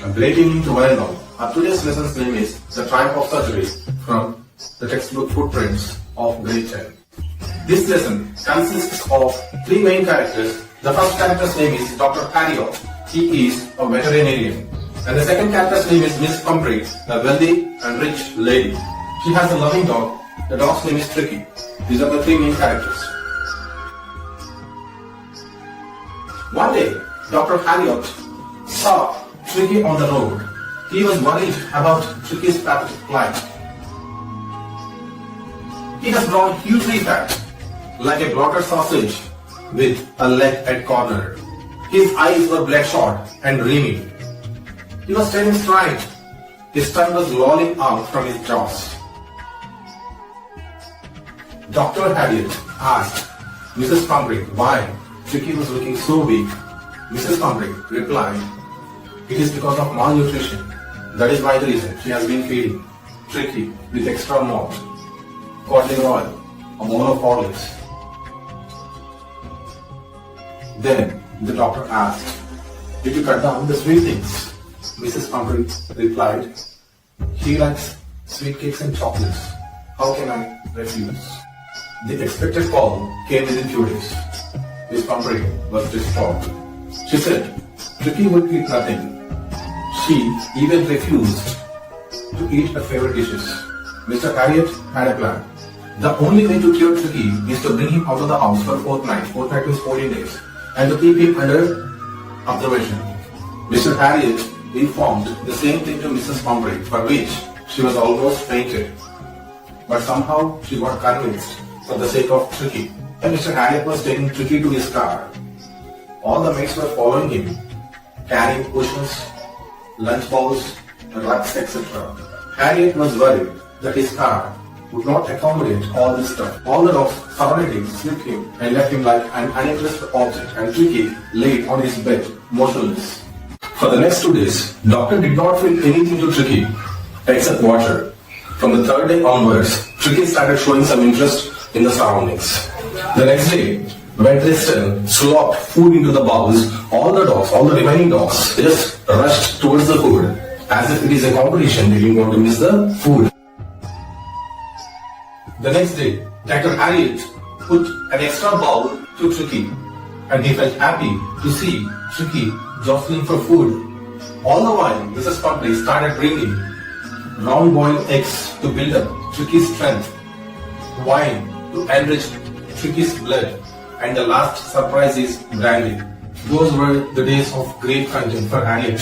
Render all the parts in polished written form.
A great evening to one and all. Our today's lesson's name is The Triumph of Surgery from the textbook Footprints of Grade 10. This lesson consists of three main characters. The first character's name is Dr. Harriot. He is a veterinarian. And the second character's name is Miss Pumphrey, a wealthy and rich lady. She has a loving dog. The dog's name is Tricky. These are the three main characters. One day, Dr. Harriot saw Tricky on the road. He was worried about Tricky's pathetic plight. He has grown hugely fat, like a bloated sausage with a leg at corner. His eyes were bloodshot and dreamy. He was staring straight. His tongue was lolling out from his jaws. Dr. Harriot asked Mrs. Pumphrey why Tricky was looking so weak. Mrs. Pumphrey replied, "It is because of malnutrition. That is why the reason she has been feeding Tricky with extra malt, codling oil, a bowl of Horlicks." Then the doctor asked, "Did you cut down the sweet things?" Mrs. Pumphrey replied, "He likes sweet cakes and chocolates. How can I refuse?" The expected call came within few days. Miss Pumphrey was distraught. She said Tricky would eat nothing. She even refused to eat her favorite dishes. Mr. Harriot had a plan. The only way to cure Tricky is to bring him out of the house for a fortnight. Fortnight means 14 days. And to keep him under observation. Mr. Harriot informed the same thing to Mrs. Pumphrey, for which she was almost fainted. But somehow she got convinced for the sake of Tricky. And Mr. Harriot was taking Tricky to his car. All the mates were following him, carrying cushions, lunch bowls, rugs, etc. Harriot was worried that his car would not accommodate all this stuff. All the dogs surrounded him, sniffed him, and left him like an uninterested object, and Tricky lay on his bed, motionless. For the next 2 days, doctor did not feed anything to Tricky except water. From the third day onwards, Tricky started showing some interest in the surroundings. The next day, when Tristan slopped food into the bowls, all the remaining dogs just rushed towards the food as if it is a competition. They didn't want to miss the food. The next day, Dr. Harriot put an extra bowl to Tricky, and he felt happy to see Tricky jostling for food. All the while, Mrs. Pumphrey started bringing round boiled eggs to build up Tricky's strength, wine to enrich Tricky's blood, and the last surprise is brandy. Those were the days of great content for Harriot.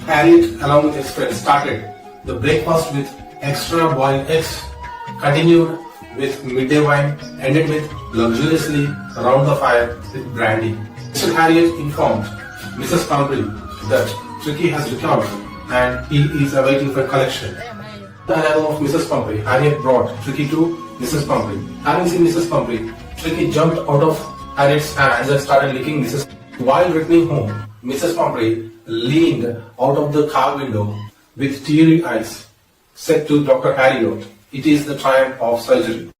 Harriot, along with his friends, started the breakfast with extra boiled eggs, continued with midday wine, ended with luxuriously around the fire with brandy. Mr. Harriot informed Mrs. Pumphrey that Tricky has recovered and he is awaiting for collection. The arrival of Mrs. Pumphrey, Harriot brought Tricky to Mrs. Pumphrey. Having seen Mrs. Pumphrey, Tricky jumped out of Harriot's hands and started licking Mrs. While returning home, Mrs. Pumphrey leaned out of the car window with teary eyes, said to Dr. Harriot, "It is the triumph of surgery."